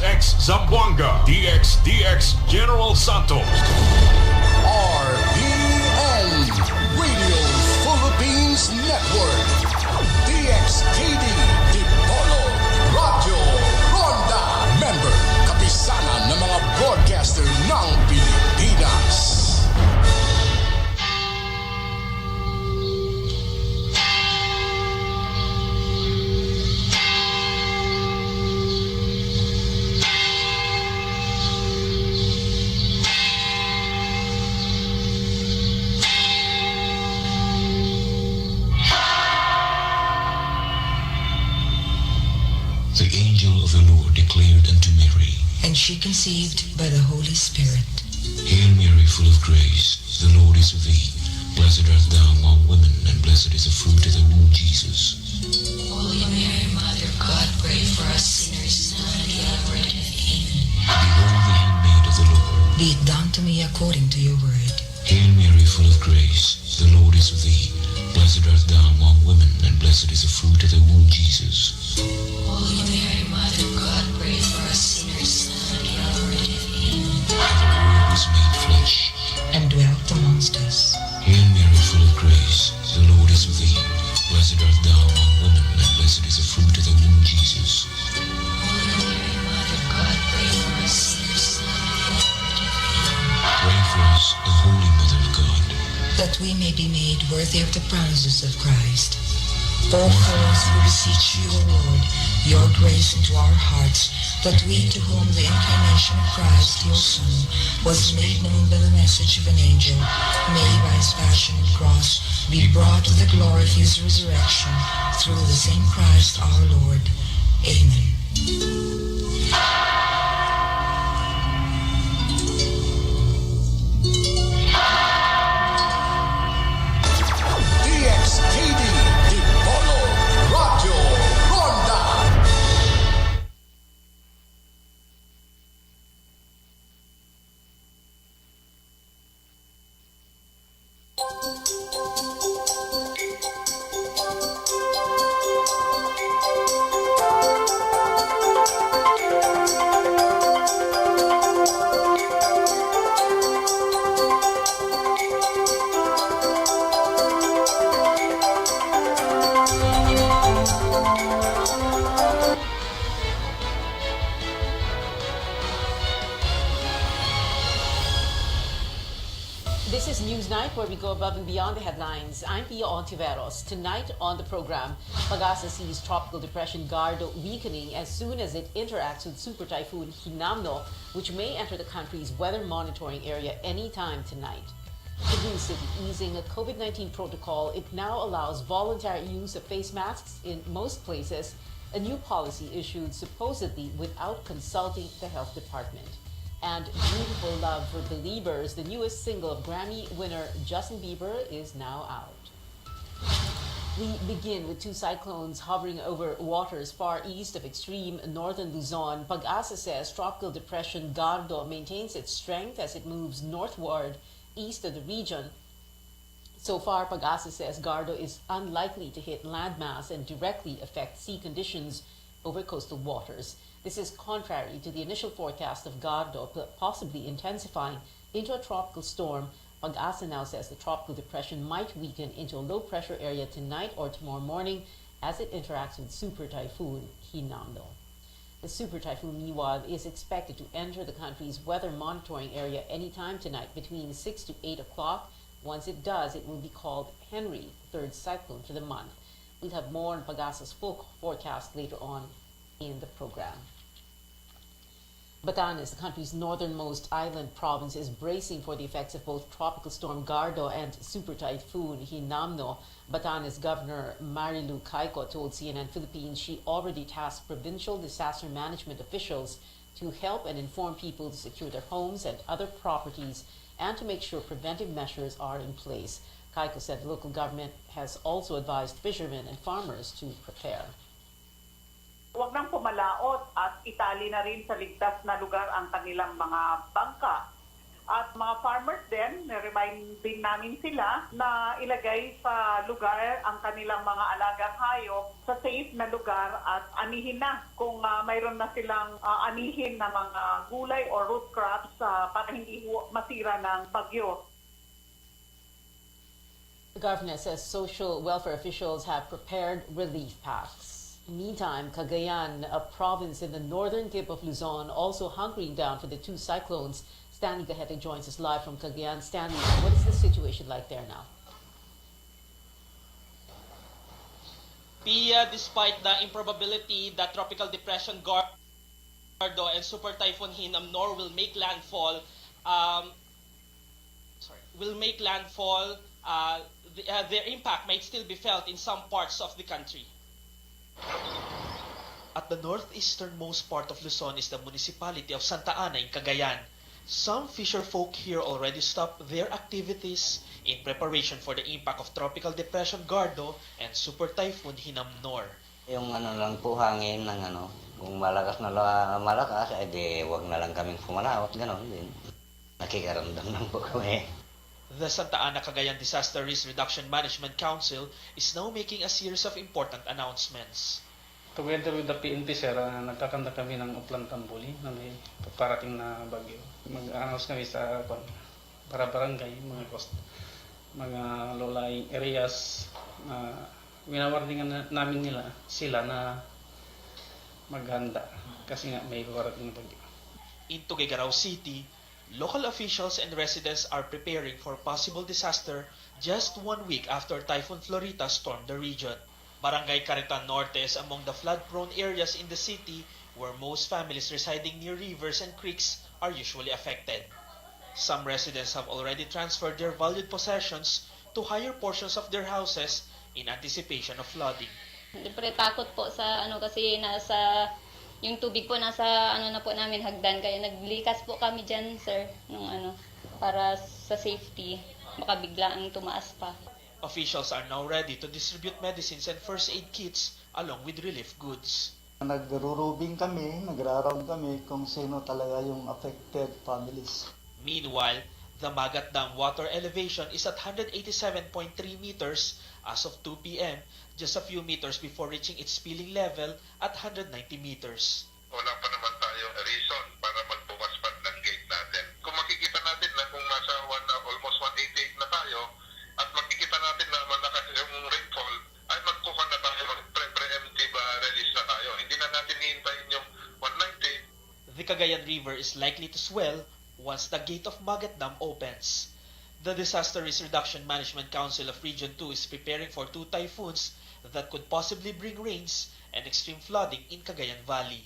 XX Zamboanga, DX General Santos. RPN Radio Philippines Network, DXKD Dipolo Radio Ronda, member kapisanan ng mga broadcaster ng Pilipinas. The angel of the Lord declared unto Mary, and she conceived by the Holy Spirit. Hail Mary, full of grace, the Lord is with thee. Blessed art thou among women, and blessed is the fruit of thy womb, Jesus. Holy Mary, Mother of God, pray for us sinners, now and at the hour of death. Amen. Behold the handmaid of the Lord. Be it done to me according to your word. Hail Mary, full of grace, the Lord is with thee. Blessed art thou among women, and blessed is the fruit of thy womb, Jesus. Holy Mary, Mother of God, pray for us sinners, now and at the hour of death. Amen. And the Word was made flesh, and dwelt amongst us. Hail Mary, full of grace, the Lord is with thee. Blessed art thou among women, and blessed is the fruit of thy womb, Jesus. Holy Mary, Mother of God, pray for us sinners, now and at the hour of death. Amen. Pray for us, O Holy Mother of God, that we may be made worthy of the promises of Christ. Pour forth, we beseech you, O Lord, your grace into our hearts, that we, to whom the incarnation of Christ, your Son, was made known by the message of an angel, may by his passion and cross be brought to the glory of his resurrection, through the same Christ our Lord. Amen. DXKD Dipolo Radio Ronda. This is Newsnight, where we go above and beyond the headlines. I'm Pia Ontiveros. Tonight on the program, PAGASA sees Tropical Depression Gardo weakening as soon as it interacts with Super Typhoon Hinamno, which may enter the country's weather monitoring area anytime tonight. Cebu City easing a COVID-19 protocol. It now allows voluntary use of face masks in most places, a new policy issued supposedly without consulting the health department. And Beautiful Love for Believers, the newest single of Grammy winner Justin Bieber, is now out. We begin with two cyclones hovering over waters far east of extreme northern Luzon. PAGASA says Tropical Depression Gardo maintains its strength as it moves northward east of the region. So far, PAGASA says Gardo is unlikely to hit landmass and directly affect sea conditions over coastal waters. This is contrary to the initial forecast of Gardo possibly intensifying into a tropical storm. PAGASA now says the tropical depression might weaken into a low-pressure area tonight or tomorrow morning as it interacts with Super Typhoon Hinamno. The Super Typhoon Niwad is expected to enter the country's weather monitoring area anytime tonight between 6 to 8 o'clock. Once it does, it will be called Henry, third cyclone for the month. We'll have more on PAGASA's full forecast later on in the program. Batanes, the country's northernmost island province, is bracing for the effects of both Tropical Storm Gardo and Super Typhoon Hinamno. Batanes Governor Marilu Caico told CNN Philippines she already tasked provincial disaster management officials to help and inform people to secure their homes and other properties and to make sure preventive measures are in place. Caico said the local government has also advised fishermen and farmers to prepare. Huwag nang pumalaot at itali na rin sa ligtas na lugar ang kanilang mga bangka. At mga farmers din, remind din namin sila na ilagay sa lugar ang kanilang mga alagang hayop sa safe na lugar at anihin na kung mayroon na silang anihin na mga gulay or root crops para hindi masira ng bagyo. The governor says social welfare officials have prepared relief packs. Meantime, Cagayan, a province in the northern tip of Luzon, also hunkering down for the two cyclones. Stanley Gahete joins us live from Cagayan. Stanley, what is the situation like there now? Pia, despite the improbability that Tropical Depression Gardo and Super Typhoon Hinamnor will make landfall, their impact might still be felt in some parts of the country. At the northeasternmost part of Luzon is the municipality of Santa Ana in Cagayan. Some fisherfolk here already stopped their activities in preparation for the impact of Tropical Depression Gardo and Super Typhoon Hinamnor. Yung lang po hangin ng kung malakas ay di wag na lang kaming pumalawat, ganon din. Nakikaramdam lang po kami. The Santa Ana Cagayan Disaster Risk Reduction Management Council is now making a series of important announcements. Together with the PNP, sir, nagkakanda kami ng uplan tambuli na may parating na bagyo. Mag-announce kami sa para barangay, mga low-lying areas na winawarningan namin sila na maghanda kasi nga may parating na bagyo. In Garay City, local officials and residents are preparing for possible disaster just 1 week after Typhoon Florita stormed the region. Barangay Caritan Norte is among the flood-prone areas in the city where most families residing near rivers and creeks are usually affected. Some residents have already transferred their valued possessions to higher portions of their houses in anticipation of flooding. Siyempre takot po sa kasi yung tubig po nasa na po namin hagdan, kaya naglikas po kami diyan, sir, nung para sa safety, baka biglaang tumaas pa. Officials are now ready to distribute medicines and first aid kits along with relief goods. Nagrurubing kami, nagraround kami kung sino talaga yung affected families. Meanwhile, the Magat Dam water elevation is at 187.3 meters as of 2 p.m., just a few meters before reaching its spilling level at 190 meters. Wala pa naman tayong reason para magbukas pa ng gate natin. Kung makikita natin na kung nasa almost 188 na tayo, at makikita natin na malakas yung rainfall, ay magkuha na tayo, preemptive release na tayo. Hindi na natin hihintayin yung 190. The Cagayan River is likely to swell once the gate of Magat Dam opens. The Disaster Risk Reduction Management Council of Region 2 is preparing for 2 typhoons that could possibly bring rains and extreme flooding in Cagayan Valley.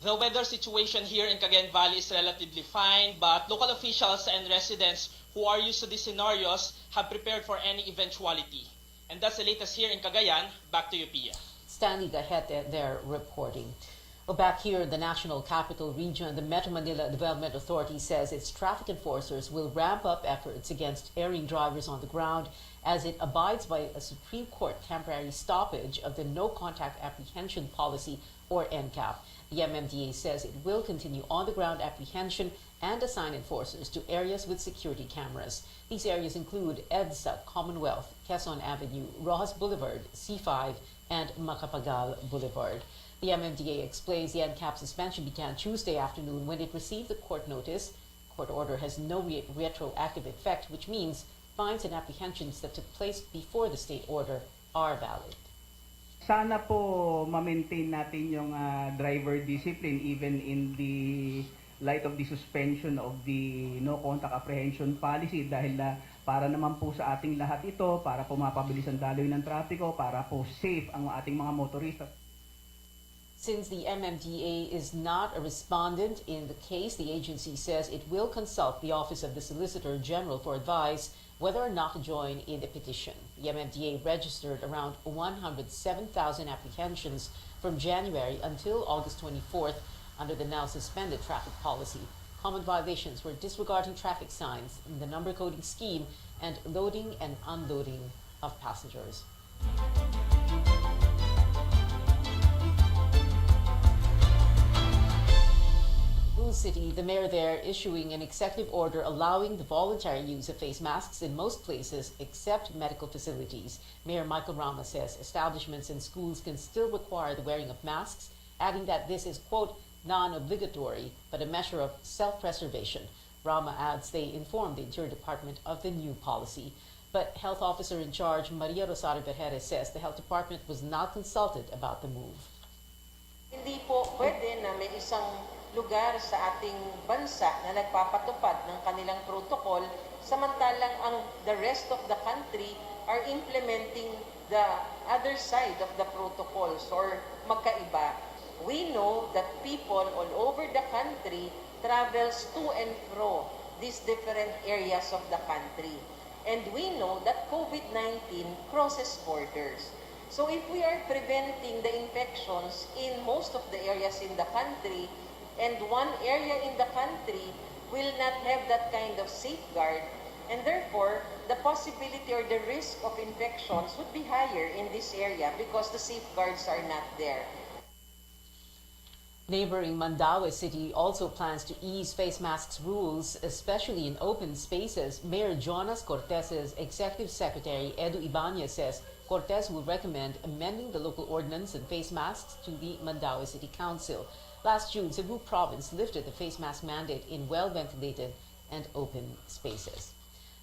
The weather situation here in Cagayan Valley is relatively fine, but local officials and residents who are used to these scenarios have prepared for any eventuality. And that's the latest here in Cagayan. Back to you, Pia. Stanley Gahete there reporting. Well, back here in the National Capital Region, the Metro Manila Development Authority says its traffic enforcers will ramp up efforts against erring drivers on the ground as it abides by a Supreme Court temporary stoppage of the No Contact Apprehension Policy, or NCAP. The MMDA says it will continue on-the-ground apprehension and assign enforcers to areas with security cameras. These areas include EDSA, Commonwealth, Quezon Avenue, Rojas Boulevard, C5, and Macapagal Boulevard. The MMDA explains the NCAP suspension began Tuesday afternoon when it received the court notice. Court order has no retroactive effect, which means fines and apprehensions that took place before the state order are valid. Sana po ma-maintain natin yung driver discipline even in the light of the suspension of the no contact apprehension policy dahil para naman po sa ating lahat ito, para po mapabilis ang daloy ng trapiko, para po safe ang ating mga motorista. Since the MMDA is not a respondent in the case, the agency says it will consult the Office of the Solicitor General for advice whether or not to join in the petition. The MMDA registered around 107,000 apprehensions from January until August 24th under the now suspended traffic policy. Common violations were disregarding traffic signs, the number coding scheme, and loading and unloading of passengers. City, the mayor there issuing an executive order allowing the voluntary use of face masks in most places except medical facilities. Mayor Michael Rama says establishments and schools can still require the wearing of masks, adding that this is, quote, non-obligatory, but a measure of self-preservation. Rama adds they informed the Interior Department of the new policy. But Health Officer in charge Maria Rosario Berjere says the Health Department was not consulted about the move. Hindi po pwede na may isang lugar sa ating bansa na nagpapatupad ng kanilang protocol samantalang the rest of the country are implementing the other side of the protocols or magkaiba. We know that people all over the country travels to and fro these different areas of the country. And we know that COVID-19 crosses borders. So if we are preventing the infections in most of the areas in the country, and one area in the country will not have that kind of safeguard, and therefore the possibility or the risk of infections would be higher in this area because the safeguards are not there. Neighboring Mandaue City also plans to ease face masks rules, especially in open spaces. Mayor Jonas Cortez's Executive Secretary Edu Ibanez says Cortez will recommend amending the local ordinance and face masks to the Mandaue City Council. Last June, Cebu Province lifted the face mask mandate in well-ventilated and open spaces.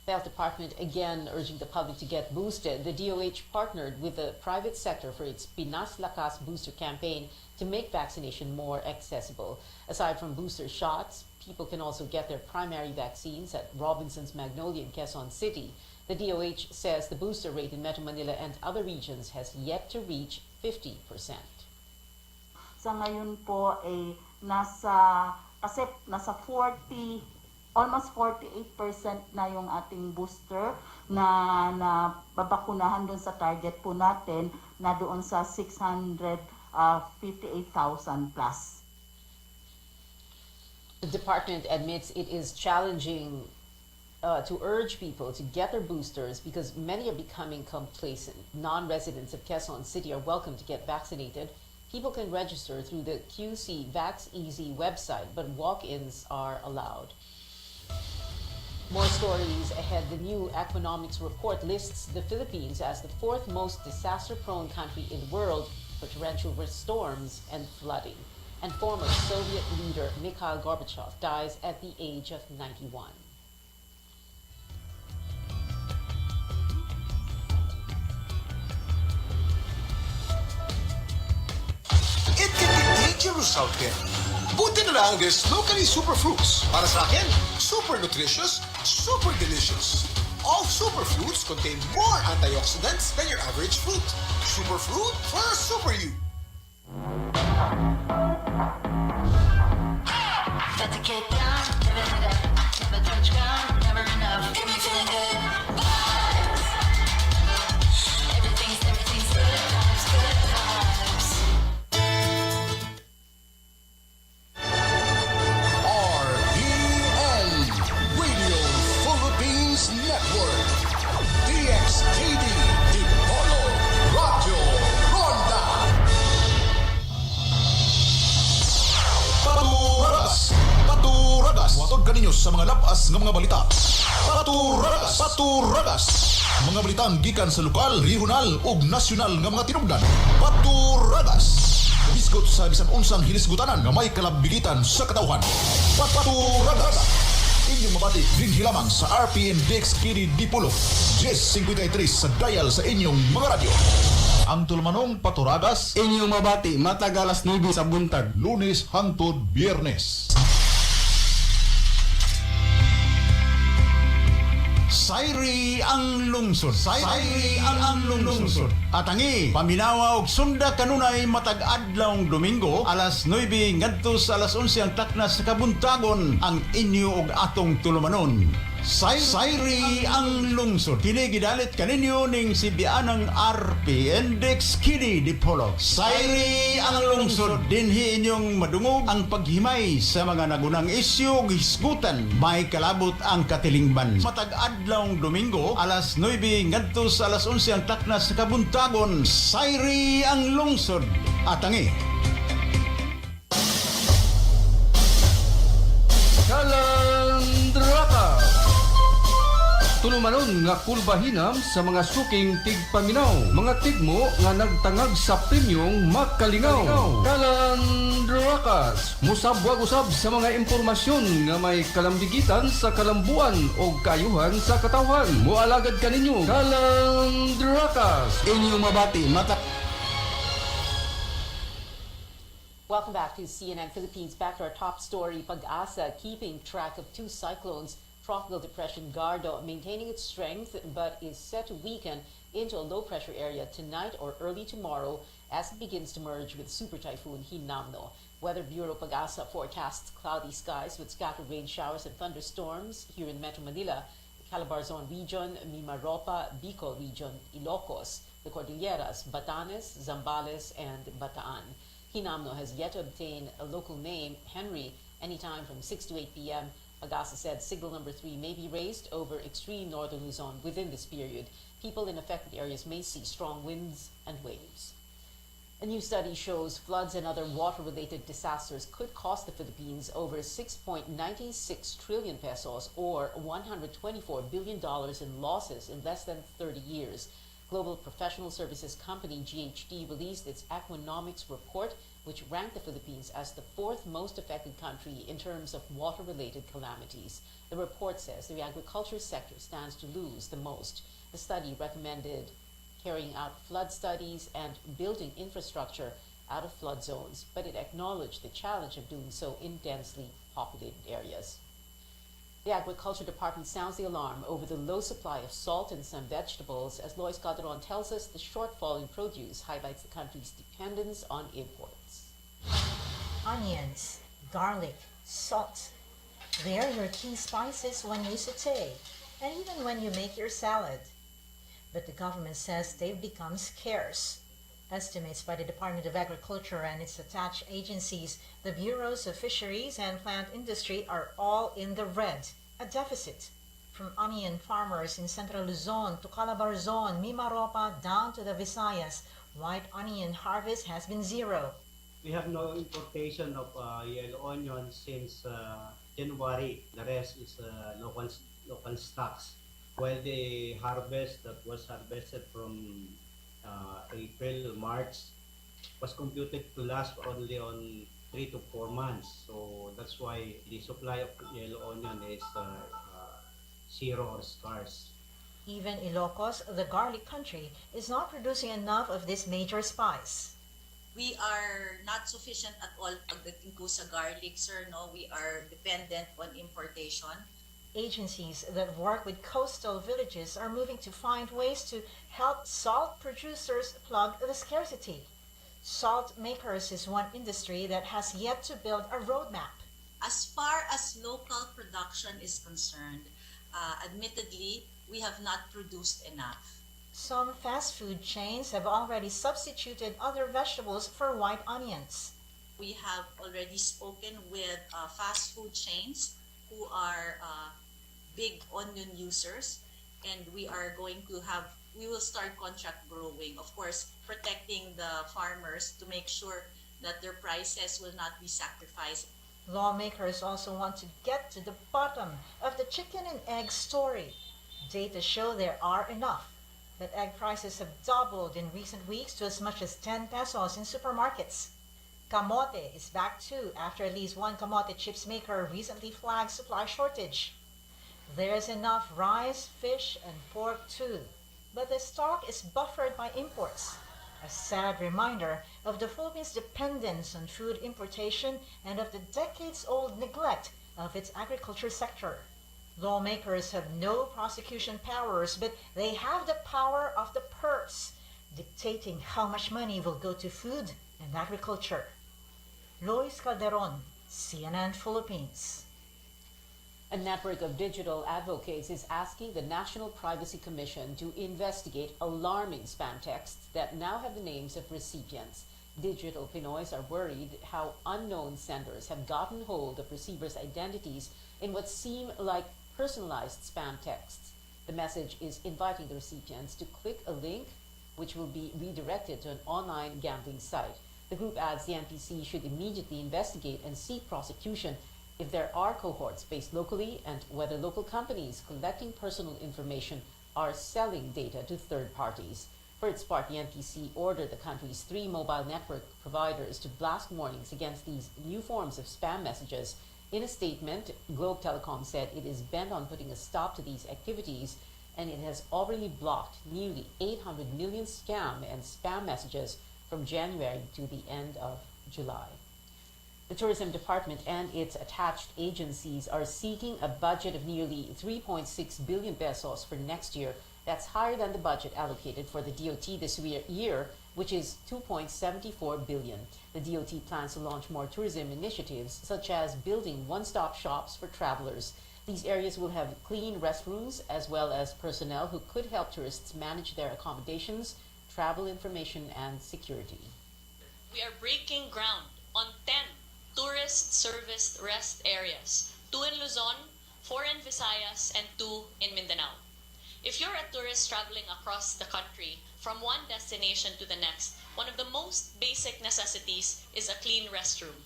The Health Department again urging the public to get boosted. The DOH partnered with the private sector for its Pinas Lakas booster campaign to make vaccination more accessible. Aside from booster shots, people can also get their primary vaccines at Robinson's Magnolia in Quezon City. The DOH says the booster rate in Metro Manila and other regions has yet to reach 50%. Sa ngayon po ay nasa 40, almost 48% na yung ating booster na babakunahan doon sa target po natin na doon sa 658,000 plus. The department admits it is challenging to urge people to get their boosters because many are becoming complacent. Non-residents of Quezon City are welcome to get vaccinated. People can register through the QC VaxEasy website, but walk-ins are allowed. More stories ahead. The new economics report lists the Philippines as the fourth most disaster-prone country in the world for torrential storms and flooding. And former Soviet leader Mikhail Gorbachev dies at the age of 91. It can be dangerous out there. Buti na lang there's locally superfruits. Para sa akin, super nutritious, super delicious. All superfruits contain more antioxidants than your average fruit. Superfruit for a super you. Got to get down, never enough. Never touch ground, never enough. Got me feeling good. Vibes. Everything's good vibes, good vibes. RPN Radio Philippines Network. DXTV Dipolo Radio Ronda. Paturadas. Watod kaninyo sa mga labas ng mga balita. Paturadas. Mga balitang gikan sa lokal, regional ug nasyonal nga mga tinubdan. Paturadas. Bisgot sa bisan unsang hinisgutanan nga may kalabigitan sa katawhan. Paturadas. Inyong mabati din hilamang sa RPN DXTV Dipolo. 1053 sa dial sa inyong mga radyo. Ang tulumanong Paturadas, inyong mabati matag alas 9 sa buntag, Lunes hangtod Biyernes. Sayri ang lungsod. Sayri ang lungsod. Atangi, paminawa og sunda kanunay matag adlawng Domingo, alas 9 ngadto sa alas 11 ang taknas sa kabuntagon ang inyo og atong tulumanon. Sayri ang lungsod. Kini gidalit kaninyo ning si Bianang RP Index Kini Dipolo. Sayri ang lungsod. Dinhi inyong madungog ang paghimay sa mga nagunang isyu ug hisgutan. May kalabot ang katilingban. Matag adlawng Domingo, alas 9 ngadto sa alas 11 ang taknas sa kabuntagon. Sayri ang lungsod. Atangi. Kalandraka. Tulumanon nga kulbahinam sa mga suking tigpaminaw, mga tigmo nga nagtangag sa premyong makalingaw. Kalandrakas, musabwag-usab sa mga impormasyon nga may kalambigitan sa kalambuan o kayuhan sa katawhan. Mualagad kaninyo, Kalandrakas. Inyong mabati, Welcome back to CNN Philippines. Back to our top story. Pag-asa keeping track of two cyclones. Tropical depression Gardo maintaining its strength but is set to weaken into a low-pressure area tonight or early tomorrow as it begins to merge with super typhoon Hinamno. Weather Bureau Pag-asa forecasts cloudy skies with scattered rain showers and thunderstorms here in Metro Manila, the Calabarzon region, Mimaropa, Bicol region, Ilocos, the Cordilleras, Batanes, Zambales, and Bataan. Hinamno has yet to obtain a local name, Henry, anytime from 6 to 8 p.m. Pag-asa said signal number 3 may be raised over extreme northern Luzon within this period. People in affected areas may see strong winds and waves. A new study shows floods and other water-related disasters could cost the Philippines over 6.96 trillion pesos or $124 billion in losses in less than 30 years. Global professional services company GHD released its Economics report, which ranked the Philippines as the 4th most affected country in terms of water-related calamities. The report says the agriculture sector stands to lose the most. The study recommended carrying out flood studies and building infrastructure out of flood zones, but it acknowledged the challenge of doing so in densely populated areas. The Agriculture Department sounds the alarm over the low supply of salt and some vegetables. As Lois Calderon tells us, the shortfall in produce highlights the country's dependence on imports. Onions, garlic, salt. They're your key spices when you saute, and even when you make your salad. But the government says they've become scarce. Estimates by the Department of Agriculture and its attached agencies, the Bureaus of Fisheries and Plant Industry are all in the red, a deficit. From onion farmers in Central Luzon to Calabarzon, Mimaropa, down to the Visayas, white onion harvest has been zero. We have no importation of yellow onion since January. The rest is local stocks. While the harvest that was harvested from April, March was computed to last only on 3 to 4 months. So that's why the supply of yellow onion is zero or scarce. Even Ilocos, the garlic country, is not producing enough of this major spice. We are not sufficient at all pagdating ko sa garlic, sir. No, we are dependent on importation. Agencies that work with coastal villages are moving to find ways to help salt producers plug the scarcity. Salt makers is one industry that has yet to build a roadmap. As far as local production is concerned, admittedly, we have not produced enough. Some fast food chains have already substituted other vegetables for white onions. We have already spoken with fast food chains who are big onion users, and we will start contract growing, of course, protecting the farmers to make sure that their prices will not be sacrificed. Lawmakers also want to get to the bottom of the chicken and egg story. Data show there are enough, but egg prices have doubled in recent weeks to as much as 10 pesos in supermarkets. Kamote is back too after at least one kamote chips maker recently flagged supply shortage. There's enough rice, fish, and pork too, but the stock is buffered by imports. A sad reminder of the Philippines' dependence on food importation and of the decades-old neglect of its agriculture sector. Lawmakers have no prosecution powers, but they have the power of the purse, dictating how much money will go to food and agriculture. Lois Calderon, CNN Philippines. A network of digital advocates is asking the National Privacy Commission to investigate alarming spam texts that now have the names of recipients. Digital Pinoys are worried how unknown senders have gotten hold of receivers' identities in what seem like personalized spam texts. The message is inviting the recipients to click a link which will be redirected to an online gambling site. The group adds the NPC should immediately investigate and seek prosecution if there are cohorts based locally and whether local companies collecting personal information are selling data to third parties. For its part, the NTC ordered the country's 3 mobile network providers to blast warnings against these new forms of spam messages. In a statement, Globe Telecom said it is bent on putting a stop to these activities, and it has already blocked nearly 800 million scam and spam messages from January to the end of July. The Tourism Department and its attached agencies are seeking a budget of nearly 3.6 billion pesos for next year. That's higher than the budget allocated for the DOT this year, which is 2.74 billion. The DOT plans to launch more tourism initiatives, such as building one-stop shops for travelers. These areas will have clean restrooms as well as personnel who could help tourists manage their accommodations, travel information, and security. We are breaking ground on 10 tourist serviced rest areas, 2 in Luzon, 4 in Visayas, and 2 in Mindanao. If you're a tourist traveling across the country from one destination to the next, one of the most basic necessities is a clean restroom.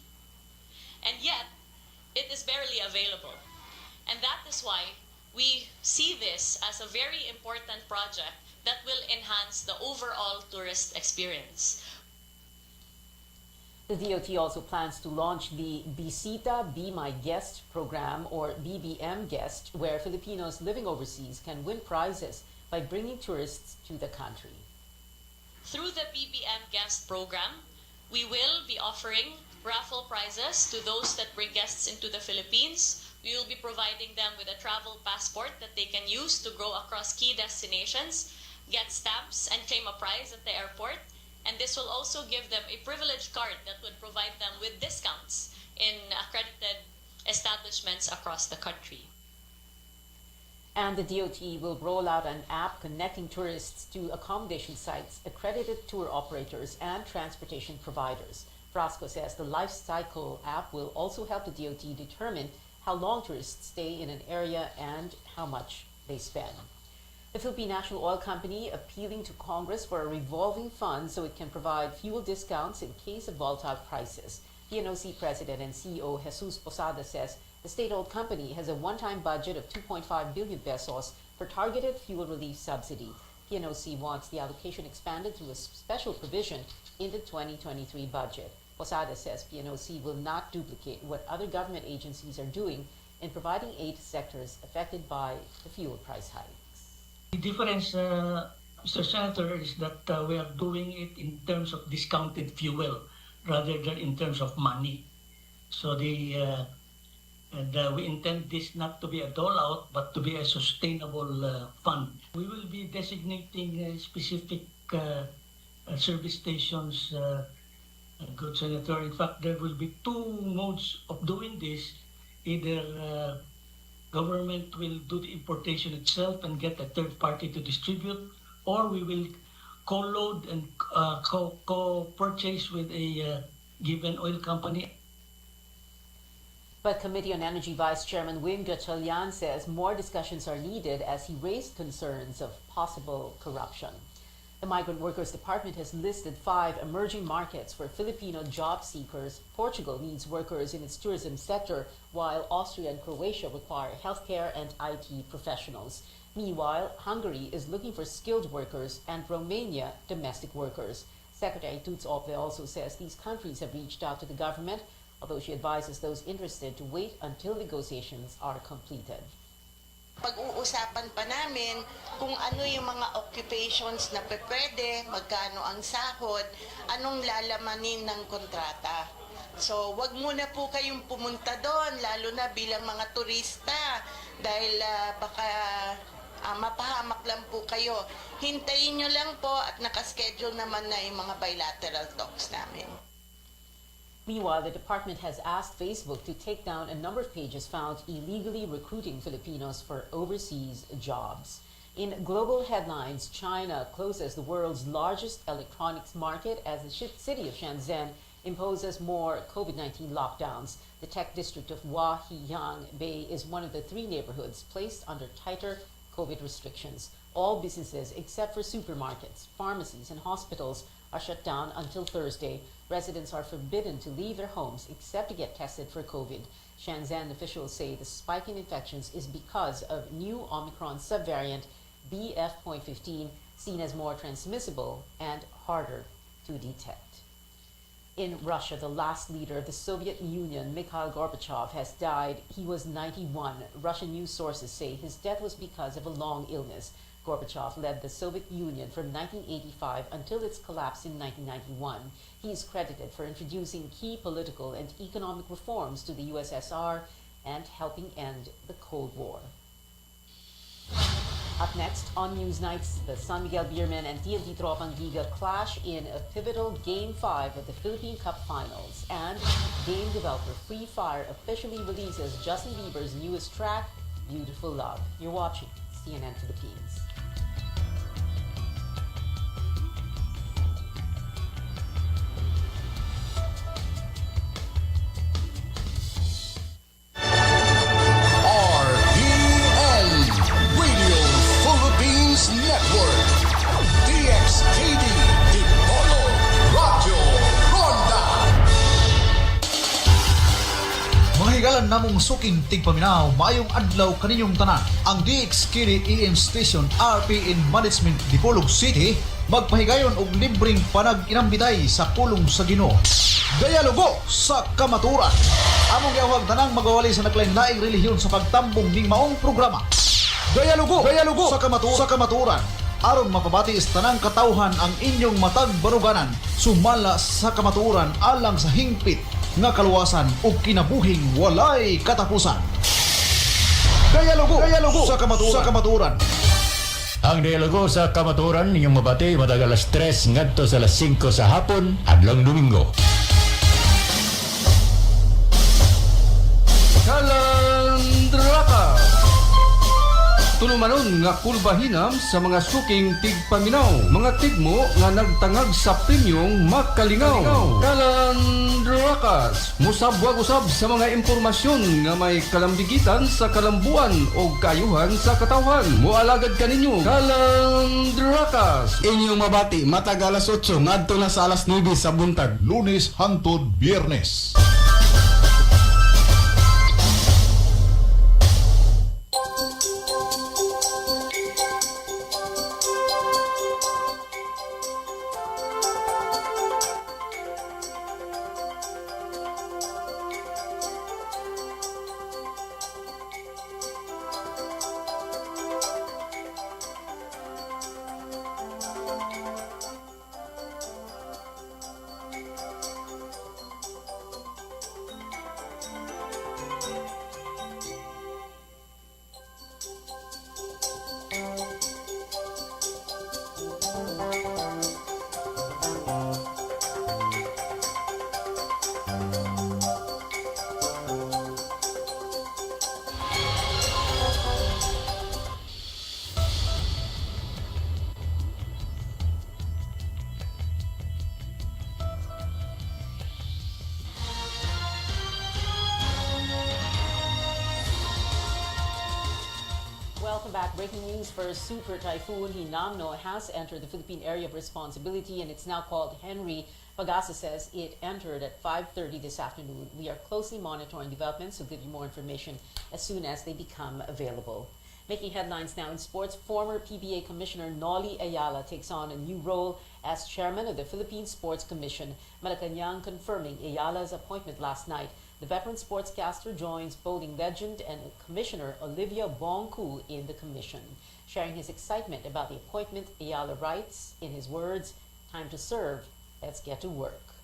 And yet, it is barely available. And that is why we see this as a very important project that will enhance the overall tourist experience. The DOT also plans to launch the Bisita Be My Guest program, or BBM Guest, where Filipinos living overseas can win prizes by bringing tourists to the country. Through the BBM Guest program, we will be offering raffle prizes to those that bring guests into the Philippines. We will be providing them with a travel passport that they can use to go across key destinations, get stamps, and claim a prize at the airport. And this will also give them a privilege card that would provide them with discounts in accredited establishments across the country. And the DOT will roll out an app connecting tourists to accommodation sites, accredited tour operators, and transportation providers. Frasco says the Life Cycle app will also help the DOT determine how long tourists stay in an area and how much they spend. The Philippine National Oil Company appealing to Congress for a revolving fund so it can provide fuel discounts in case of volatile prices. PNOC President and CEO Jesus Posada says the state-owned company has a one-time budget of 2.5 billion pesos for targeted fuel relief subsidy. PNOC wants the allocation expanded through a special provision in the 2023 budget. Posada says PNOC will not duplicate what other government agencies are doing in providing aid to sectors affected by the fuel price hike. The difference, Mr. Senator, is that we are doing it in terms of discounted fuel rather than in terms of money. So we intend this not to be a dole-out, but to be a sustainable fund. We will be designating specific service stations, good Senator. In fact, there will be 2 modes of doing this. Either government will do the importation itself and get a third party to distribute, or we will co-load and co-purchase with a given oil company. But Committee on Energy Vice Chairman Win Gatchalian says more discussions are needed as he raised concerns of possible corruption. The Migrant Workers Department has listed 5 emerging markets for Filipino job seekers. Portugal needs workers in its tourism sector, while Austria and Croatia require healthcare and IT professionals. Meanwhile, Hungary is looking for skilled workers and Romania domestic workers. Secretary Tuts Ope also says these countries have reached out to the government, although she advises those interested to wait until negotiations are completed. Pag-uusapan pa namin kung ano yung mga occupations na pwede, magkano ang sahod, anong lalamanin ng kontrata. So, wag muna po kayong pumunta doon, lalo na bilang mga turista, dahil baka mapahamak lang po kayo. Hintayin nyo lang po at nakaschedule naman na yung mga bilateral talks namin. Meanwhile, the department has asked Facebook to take down a number of pages found illegally recruiting Filipinos for overseas jobs. In global headlines, China closes the world's largest electronics market as the city of Shenzhen imposes more COVID-19 lockdowns. The tech district of Huaihiyang Bay is one of the 3 neighborhoods placed under tighter COVID restrictions. All businesses except for supermarkets, pharmacies, and hospitals are shut down until Thursday. Residents are forbidden to leave their homes except to get tested for COVID. Shenzhen officials say the spike in infections is because of new Omicron subvariant BF.15, seen as more transmissible and harder to detect. In Russia, the last leader of the Soviet Union, Mikhail Gorbachev, has died. He was 91. Russian news sources say his death was because of a long illness. Gorbachev led the Soviet Union from 1985 until its collapse in 1991. He is credited for introducing key political and economic reforms to the USSR and helping end the Cold War. Up next on Newsnights, the San Miguel Beermen and TNT Tropang Giga clash in a pivotal Game 5 of the Philippine Cup Finals. And game developer Free Fire officially releases Justin Bieber's newest track, Beautiful Love. You're watching CNN Philippines. Network, DXTV, Dipolo, Radyo Ronda. Mga higalan namong suking tigpaminaw, maayong adlaw kaninyong tanan. Ang DXTV EM Station RPN Management Dipolog City magpahigayon og libreng panag-inambitay sa pulong sa Ginoo. Dialogo sa kamaturan. Among giawag tanang magawali sa naglain-laing relihiyon sa pagtambong ning maong programa. Dialogo sa kamaturan. Aron mapabati is tanang katawhan ang inyong matag baruganan sumala sa kamaturan alang sa hingpit nga kaluwasan ug kinabuhing walay katapusan. Dialogo sa kamaturan. Ang dialogo sa kamaturan ninyong mabati matag alas 3 ngadto sa alas 5 sa hapon adlong Domingo. Kalandraka. Tulumanon nga kulbahinam sa mga suking tigpaminaw, mga tigmo nga nagtangag sa premiong makalingaw. Kalandrakas, musabwag-usab sa mga impormasyon nga may kalambigitan sa kalambuan o kayuhan sa katawhan. Mualagad kaninyo, Kalandrakas. Inyong mabati matag alas 8 ngadto na sa alas 9 sa buntag, Lunes hangtod Biyernes. Welcome back. Breaking news for Super Typhoon Hinamno has entered the Philippine area of responsibility and it's now called Henry. Pagasa says it entered at 5:30 this afternoon. We are closely monitoring developments, so we'll give you more information as soon as they become available. Making headlines now in sports, former PBA Commissioner Noli Ayala takes on a new role as chairman of the Philippine Sports Commission. Malacanang confirming Ayala's appointment last night. The veteran sportscaster joins bowling legend and Commissioner Olivia Bongku in the commission. Sharing his excitement about the appointment, Ayala writes, in his words, "Time to serve, let's get to work."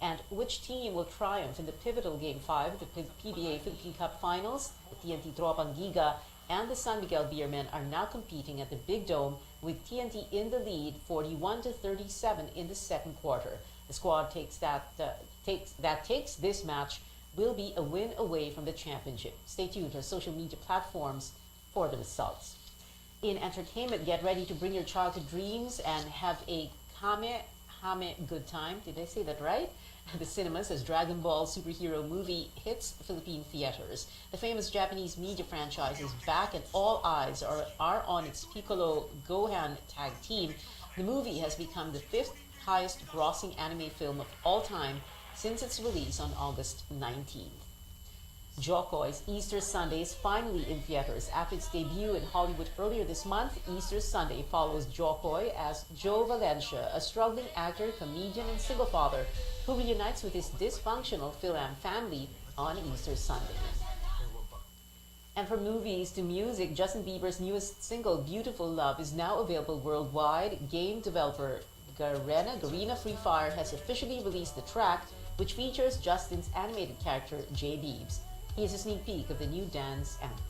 And which team will triumph in the pivotal Game 5 of the PBA Philippine Cup Finals? The TNT Tropang Giga and the San Miguel Beermen are now competing at the Big Dome with TNT in the lead 41-37 in the second quarter. The squad takes this match will be a win away from the championship. Stay tuned to our social media platforms for the results. In entertainment, get ready to bring your childhood dreams and have a Kame good time. Did I say that right? The cinemas as Dragon Ball superhero movie hits Philippine theaters. The famous Japanese media franchise is back and all eyes are on its Piccolo Gohan tag team. The movie has become the 5th highest grossing anime film of all time since its release on August 19th. Jokoy's Easter Sunday is finally in theaters. After its debut in Hollywood earlier this month, Easter Sunday follows Jokoy as Joe Valencia, a struggling actor, comedian, and single father who reunites with his dysfunctional Philam family on Easter Sunday. And from movies to music, Justin Bieber's newest single, Beautiful Love, is now available worldwide. Game developer Garena Free Fire has officially released the track, which features Justin's animated character, J. Biebs. Here's a sneak peek of the new dance anthem.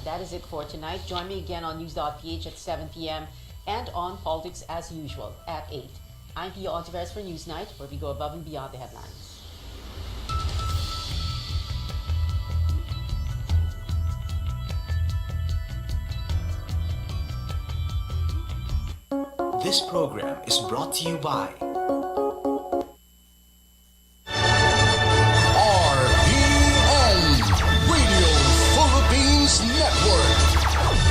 That is it for tonight. Join me again on News.ph at 7 p.m. and on Politics as usual at 8. I'm Pia Ontiveros for Newsnight, where we go above and beyond the headlines. This program is brought to you by Network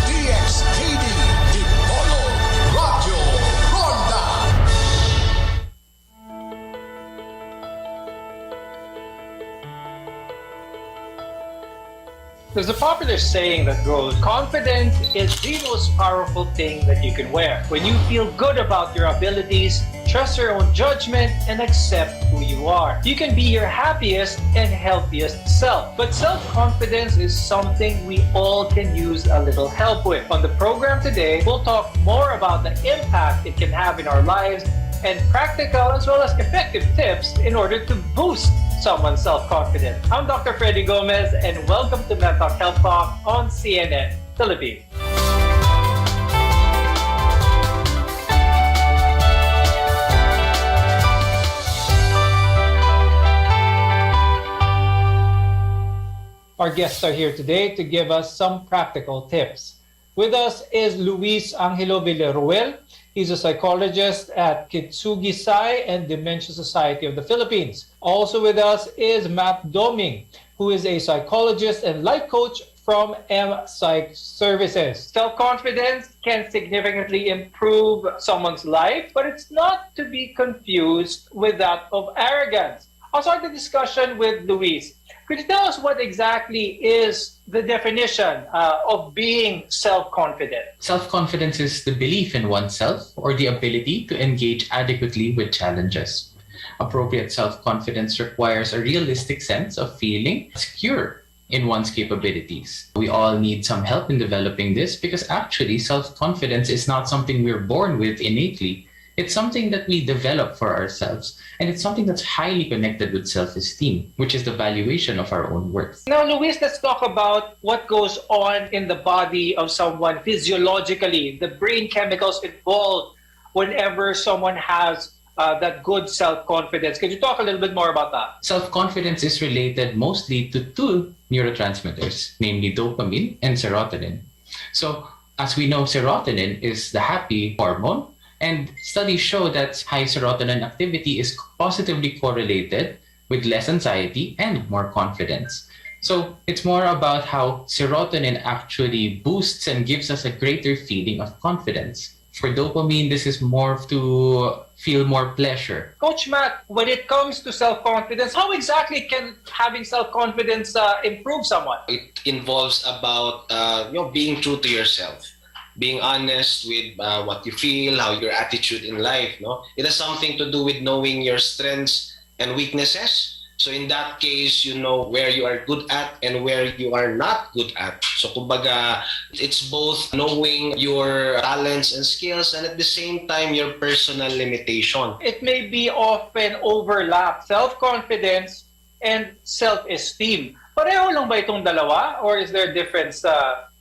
DXTV Dipolo Radio Ronda. There's a popular saying that goes, confidence is the most powerful thing that you can wear. When you feel good about your abilities, trust your own judgment, and accept who you are, you can be your happiest and healthiest self. But self-confidence is something we all can use a little help with. On the program today, we'll talk more about the impact it can have in our lives and practical as well as effective tips in order to boost someone's self-confidence. I'm Dr. Freddy Gomez, and welcome to Mental Health Talk on CNN Philippines. Our guests are here today to give us some practical tips. With us is Luis Angelo Villaruel. He's a psychologist at Kitsugi Sai and Dementia Society of the Philippines. Also with us is Matt Doming, who is a psychologist and life coach from M-Psych Services. Self-confidence can significantly improve someone's life, but it's not to be confused with that of arrogance. I'll start the discussion with Luis. Could you tell us what exactly is the definition of being self-confident? Self-confidence is the belief in oneself or the ability to engage adequately with challenges. Appropriate self-confidence requires a realistic sense of feeling secure in one's capabilities. We all need some help in developing this because actually self-confidence is not something we're born with innately. It's something that we develop for ourselves, and it's something that's highly connected with self-esteem, which is the valuation of our own worth. Now, Luis, let's talk about what goes on in the body of someone physiologically, the brain chemicals involved whenever someone has that good self-confidence. Could you talk a little bit more about that? Self-confidence is related mostly to two neurotransmitters, namely dopamine and serotonin. So, as we know, serotonin is the happy hormone, and studies show that high serotonin activity is positively correlated with less anxiety and more confidence. So it's more about how serotonin actually boosts and gives us a greater feeling of confidence. For dopamine, this is more to feel more pleasure. Coach Matt, when it comes to self-confidence, how exactly can having self-confidence improve someone? It involves about being true to yourself. Being honest with what you feel, how your attitude in life, no? It has something to do with knowing your strengths and weaknesses. So in that case, you know where you are good at and where you are not good at. So kumbaga, it's both knowing your talents and skills and at the same time your personal limitation. It may be often overlap, self-confidence and self-esteem. Pareho lang ba itong dalawa, or is there a difference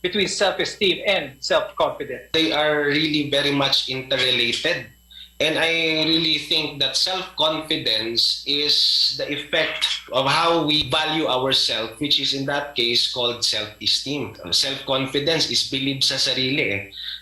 between self-esteem and self-confidence? They are really very much interrelated. And I really think that self-confidence is the effect of how we value ourselves, which is in that case called self-esteem. Self-confidence is believe sa sarili eh.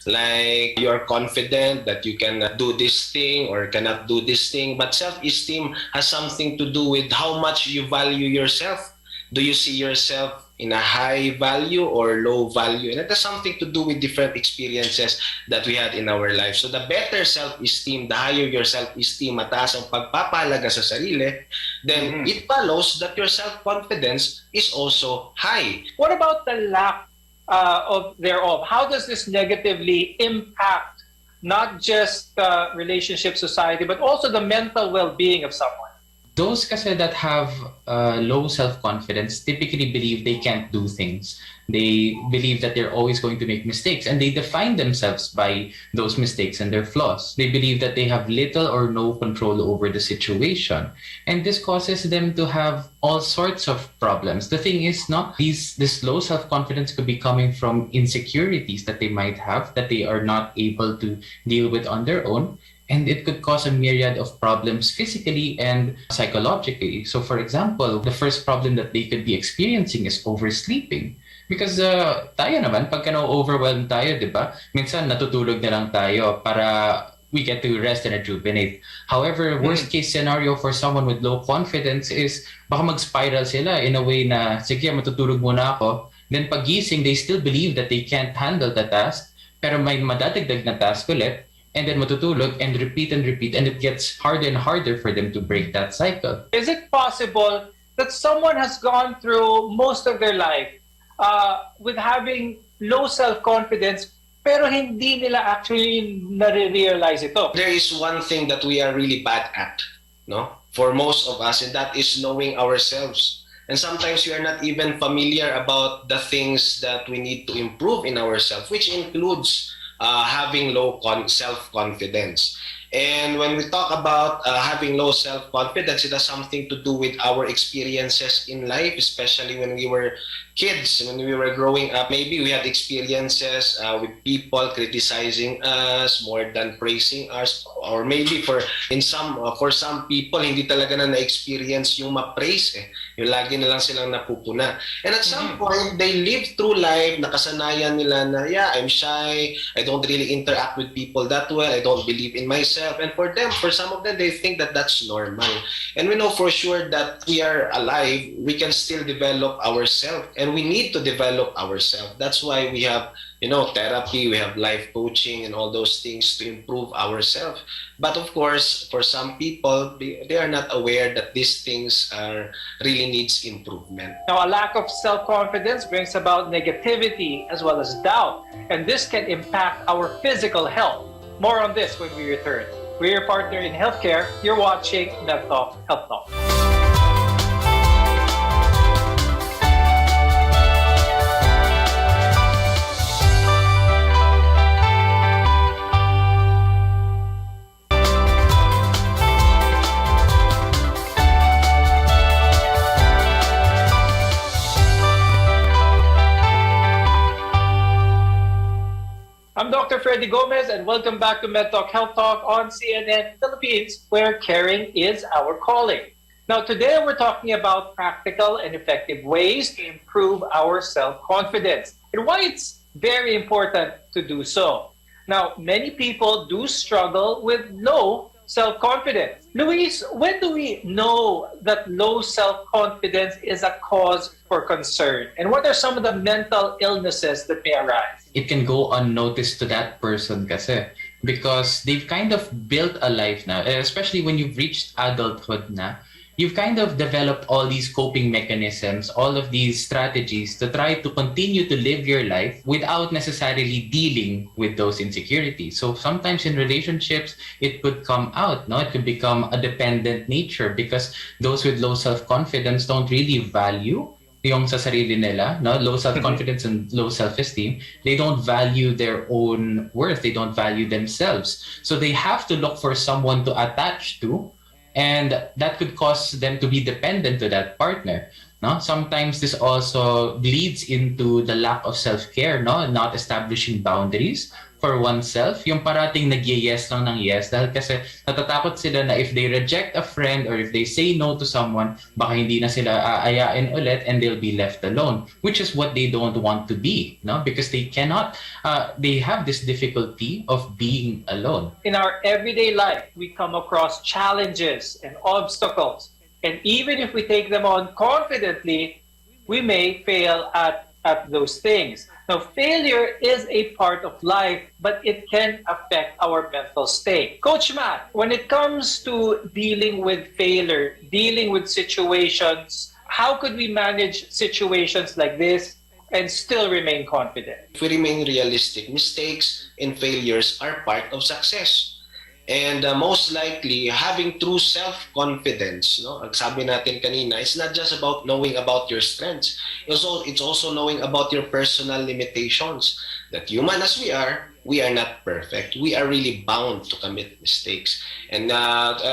Like you're confident that you can do this thing or cannot do this thing. But self-esteem has something to do with how much you value yourself. Do you see yourself in a high value or low value? And it has something to do with different experiences that we had in our life. So the better self-esteem, the higher your self-esteem, mataas ang pagpapahalaga sa sarili, then it follows that your self-confidence is also high. What about the lack of thereof? How does this negatively impact not just relationship, society, but also the mental well-being of someone? Those kasi that have low self-confidence typically believe they can't do things. They believe that they're always going to make mistakes, and they define themselves by those mistakes and their flaws. They believe that they have little or no control over the situation, and this causes them to have all sorts of problems. The thing is, this low self-confidence could be coming from insecurities that they might have that they are not able to deal with on their own. And it could cause a myriad of problems physically and psychologically. So for example, the first problem that they could be experiencing is oversleeping. Because tayo naman, pagka na-overwhelmed tayo, di ba? Minsan natutulog na lang tayo para we get to rest and rejuvenate. However, worst case scenario for someone with low confidence is baka mag-spiral sila in a way na, sige, matutulog muna ako. Then pagising, they still believe that they can't handle the task, pero may madadagdag na task ulit. And then matutulog and repeat, and it gets harder and harder for them to break that cycle. Is it possible that someone has gone through most of their life with having low self-confidence, pero hindi nila actually nare-realize ito? There is one thing that we are really bad at, no? For most of us, and that is knowing ourselves. And sometimes we are not even familiar about the things that we need to improve in ourselves, which includes having low self-confidence. And when we talk about having low self-confidence, it has something to do with our experiences in life, especially when we were kids, when we were growing up. Maybe we had experiences with people criticizing us more than praising us, or maybe for some people hindi talaga na na-experience yung ma-praise eh. Yung lagi na lang silang napupuna. And at some point, they live through life, nakasanayan nila na, yeah, I'm shy, I don't really interact with people that well, I don't believe in myself. And for some of them, they think that that's normal. And we know for sure that we are alive, we can still develop ourselves. And we need to develop ourselves. That's why we have, therapy, we have life coaching and all those things to improve ourselves. But of course, for some people, they are not aware that these things really needs improvement. Now, a lack of self-confidence brings about negativity as well as doubt, and this can impact our physical health. More on this when we return. We're your partner in healthcare. You're watching MedTalk Health Talk. I'm Dr. Freddy Gomez, and welcome back to MedTalk Health Talk on CNN Philippines, where caring is our calling. Now, today we're talking about practical and effective ways to improve our self-confidence and why it's very important to do so. Now, many people do struggle with low self-confidence. Luis, when do we know that low self-confidence is a cause for concern? And what are some of the mental illnesses that may arise? It can go unnoticed to that person kasi because they've kind of built a life now, especially when you've reached adulthood na, you've kind of developed all these coping mechanisms, all of these strategies to try to continue to live your life without necessarily dealing with those insecurities. So sometimes in relationships, it could come out, no? It could become a dependent nature because those with low self-confidence don't really value yung sa sarili nila, no? Low self-confidence and low self-esteem. They don't value their own worth. They don't value themselves. So they have to look for someone to attach to, and that could cause them to be dependent to that partner. No? Sometimes this also leads into the lack of self-care, no? Not establishing boundaries for oneself, yung parating nag-yes lang ng yes dahil kasi natatakot sila na if they reject a friend or if they say no to someone, baka hindi na sila aayain ulit and they'll be left alone, which is what they don't want to be, no? Because they cannot, they have this difficulty of being alone. In our everyday life, we come across challenges and obstacles. And even if we take them on confidently, we may fail at those things. Now, failure is a part of life, but it can affect our mental state. Coach Matt, when it comes to dealing with failure, dealing with situations, how could we manage situations like this and still remain confident? If we remain realistic, mistakes and failures are part of success. And most likely, having true self-confidence, no? Ang sabi natin kanina, it's not just about knowing about your strengths. It's also knowing about your personal limitations. That human as we are not perfect. We are really bound to commit mistakes. And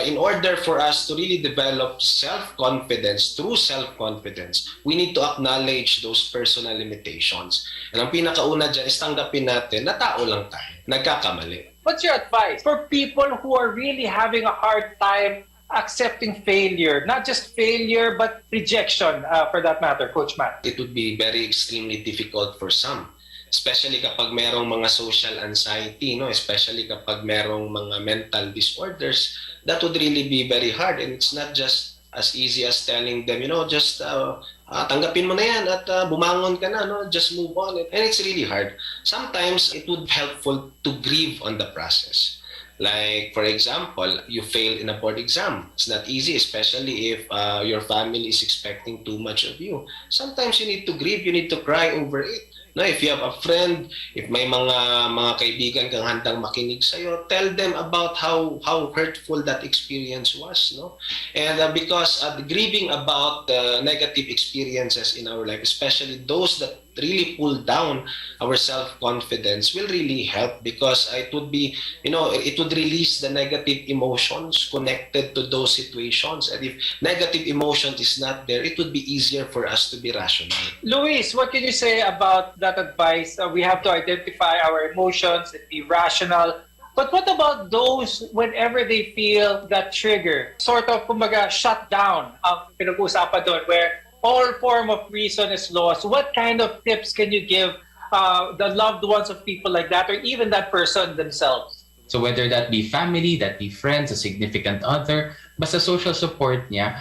in order for us to really develop self-confidence, true self-confidence, we need to acknowledge those personal limitations. And ang pinakauna dyan is tanggapin natin na tao lang tayo, nagkakamali. What's your advice for people who are really having a hard time accepting failure? Not just failure, but rejection for that matter, Coach Matt. It would be very extremely difficult for some. Especially kapag merong mga social anxiety, no? Especially kapag merong mga mental disorders, that would really be very hard. And it's not just as easy as telling them, just tanggapin mo na yan at bumangon ka na, no? Just move on. And it's really hard. Sometimes it would be helpful to grieve on the process. Like, for example, you failed in a board exam. It's not easy, especially if your family is expecting too much of you. Sometimes you need to grieve, you need to cry over it. No, if you have a friend, if may mga kaibigan kang handang makinig sa'yo, tell them about how hurtful that experience was, no? And because grieving about the negative experiences in our life, especially those that really pull down our self-confidence, will really help because it would be, it would release the negative emotions connected to those situations. And if negative emotion is not there, it would be easier for us to be rational. Luis, what can you say about that advice? We have to identify our emotions and be rational. But what about those whenever they feel that trigger? Sort of, kumbaga, shut down ang pinag-uusapan doon where all form of reason is lost. What kind of tips can you give the loved ones of people like that or even that person themselves? So whether that be family, that be friends, a significant other, basta social support niya,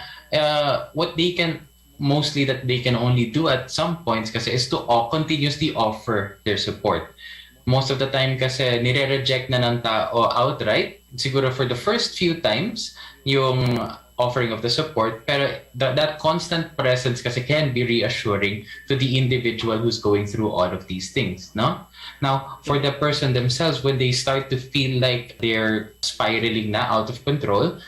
what they can mostly that they can only do at some points kasi is to continuously offer their support. Most of the time kasi nire-reject na ng tao outright, siguro for the first few times, yung offering of the support, pero that constant presence kasi can be reassuring to the individual who's going through all of these things, no? Now, for the person themselves, when they start to feel like they're spiraling na out of control,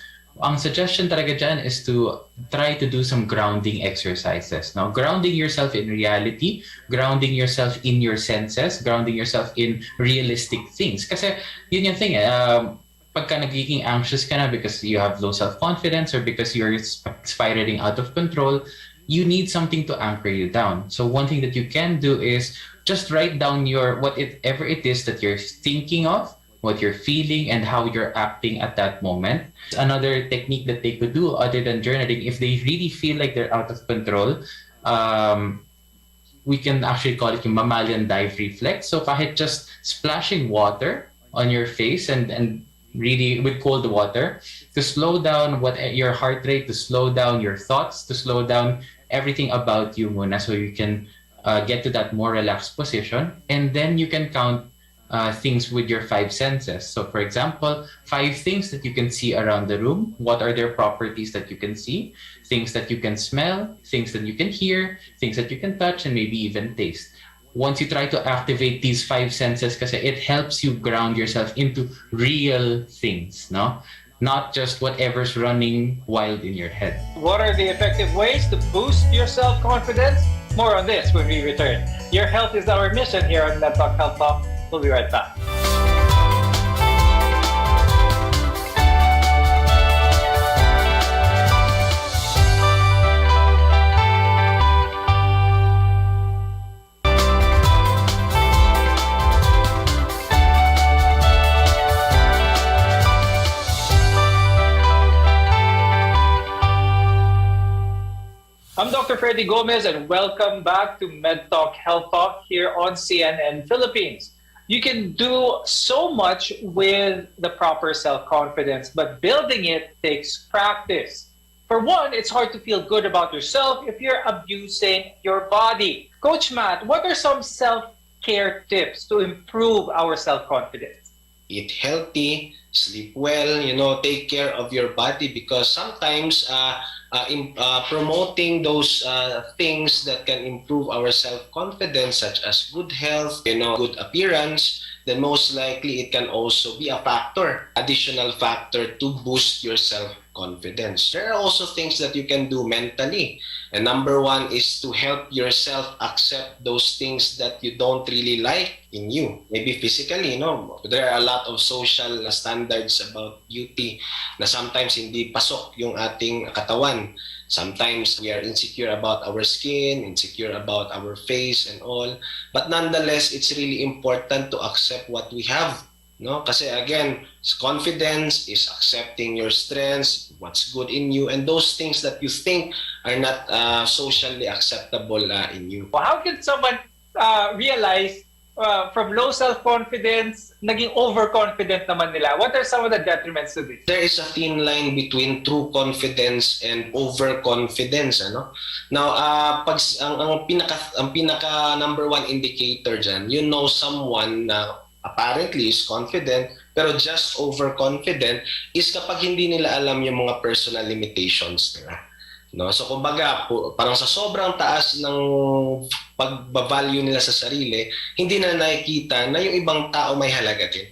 ang suggestion talaga dyan is to try to do some grounding exercises. Now, grounding yourself in reality, grounding yourself in your senses, grounding yourself in realistic things. Kasi yun yung thing, pagka nagiging anxious ka na because you have low self-confidence or because you're spiraling out of control, you need something to anchor you down. So one thing that you can do is just write down whatever it is that you're thinking of, what you're feeling, and how you're acting at that moment. Another technique that they could do other than journaling, if they really feel like they're out of control, we can actually call it yung mammalian dive reflex. So kahit just splashing water on your face and really with cold water to slow down your heart rate, to slow down your thoughts, to slow down everything about you muna so you can get to that more relaxed position. And then you can count things with your 5 senses. So for example, 5 things that you can see around the room. What are their properties that you can see? Things that you can smell, things that you can hear, things that you can touch, and maybe even taste. Once you try to activate these 5 senses, kasi it helps you ground yourself into real things, no? Not just whatever's running wild in your head. What are the effective ways to boost your self-confidence? More on this when we return. Your health is our mission here on Let's Talk Health Talk. We'll be right back. Dr. Freddy Gomez, and welcome back to Med Talk Health Talk here on CNN Philippines. You can do so much with the proper self-confidence, but building it takes practice. For one, it's hard to feel good about yourself if you're abusing your body. Coach Matt, what are some self-care tips to improve our self-confidence? Eat healthy, sleep well, take care of your body, because sometimes promoting those things that can improve our self-confidence, such as good health, good appearance, then most likely it can also be a factor, additional factor to boost your self-confidence. There are also things that you can do mentally. And number one is to help yourself accept those things that you don't really like in you. Maybe physically, there are a lot of social standards about beauty na sometimes hindi pasok yung ating katawan. Sometimes we are insecure about our skin, insecure about our face and all. But nonetheless, it's really important to accept what we have. Kasi again, confidence is accepting your strengths, what's good in you, and those things that you think are not socially acceptable in you. How can someone realize from low self-confidence, naging overconfident naman nila? What are some of the detriments to this? There is a thin line between true confidence and overconfidence. Now, ang pinaka number one indicator dyan, someone na apparently is confident pero just overconfident is kapag hindi nila alam yung mga personal limitations nila. So kumbaga, parang sa sobrang taas ng pag-value nila sa sarili, hindi na nakikita na yung ibang tao may halaga din.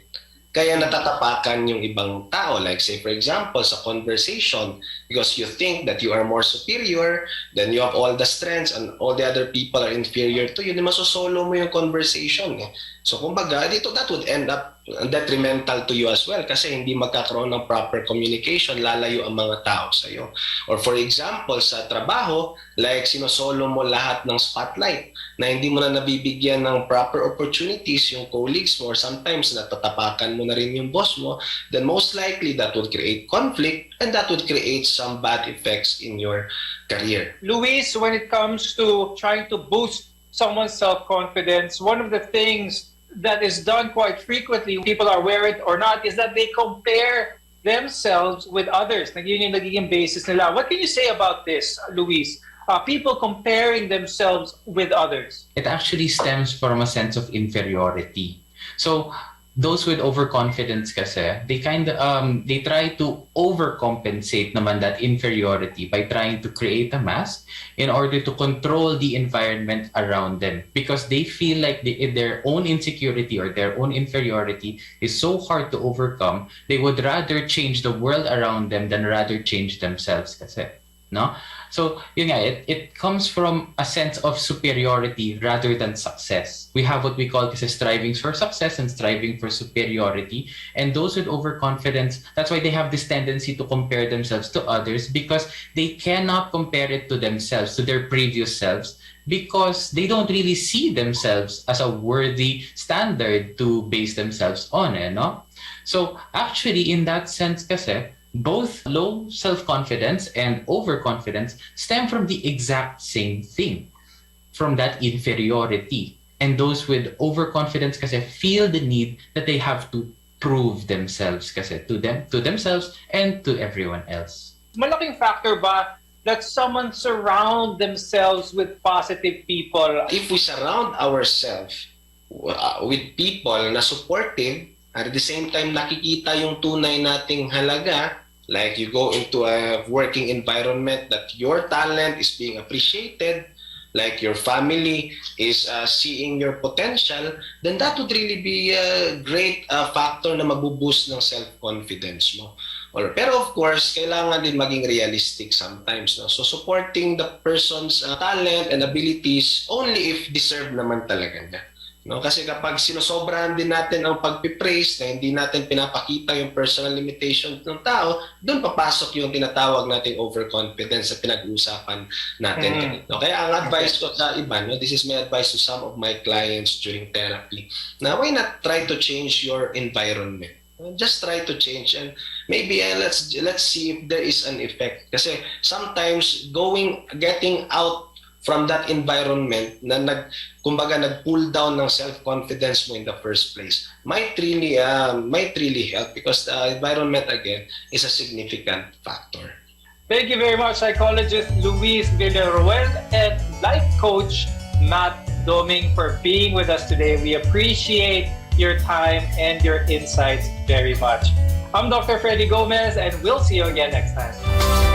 Kaya natatapakan yung ibang tao. Like say for example, sa conversation, because you think that you are more superior, then you have all the strengths and all the other people are inferior to you, di masosolo mo yung conversation. So kumbaga, that would end up detrimental to you as well kasi hindi magkakaroon ng proper communication, lalayo ang mga tao sa iyo. Or for example, sa trabaho, like sinosolo mo lahat ng spotlight na hindi mo na nabibigyan ng proper opportunities yung colleagues mo, or sometimes natatapakan mo na rin yung boss mo, then most likely that would create conflict and that would create some bad effects in your career. Luis, when it comes to trying to boost someone's self-confidence, one of the things that is done quite frequently, people are aware it or not, is that they compare themselves with others. Yun yung nagiging basis nila. What can you say about this, Luis? People comparing themselves with others. It actually stems from a sense of inferiority. So those with overconfidence kasi, they try to overcompensate naman that inferiority by trying to create a mask in order to control the environment around them, because they feel like their own insecurity or their own inferiority is so hard to overcome, they would rather change the world around them than rather change themselves kasi. So yun nga, it comes from a sense of superiority rather than success. We have what we call kasi striving for success and striving for superiority. And those with overconfidence, that's why they have this tendency to compare themselves to others, because they cannot compare it to themselves, to their previous selves, because they don't really see themselves as a worthy standard to base themselves on. So actually, in that sense kasi, both low self-confidence and overconfidence stem from the exact same thing, from that inferiority. And those with overconfidence kasi feel the need that they have to prove themselves kasi to themselves and to everyone else. Malaking factor ba that someone surround themselves with positive people? If we surround ourselves with people na supportive, at the same time nakikita yung tunay nating halaga, like you go into a working environment that your talent is being appreciated, like your family is seeing your potential, then that would really be a great factor na magbuboost ng self-confidence mo. Pero of course, kailangan din maging realistic sometimes. So supporting the person's talent and abilities only if deserved naman talaga niya. Kasi kapag sinosobrahan din natin ang pagpipraise na hindi natin pinapakita yung personal limitations ng tao, doon papasok yung tinatawag nating overconfidence sa pinag-uusapan natin. Kaya ang advice ko sa iba, this is my advice to some of my clients during therapy, na why not try to change your environment? Just try to change, and maybe let's see if there is an effect. Kasi sometimes getting out from that environment na nag-pull down ng self-confidence mo in the first place might really help, because the environment again is a significant factor. Thank you very much, psychologist Luis Villaruel and life coach Matt Doming, for being with us today. We appreciate your time and your insights very much. I'm Dr. Freddy Gomez, and we'll see you again next time.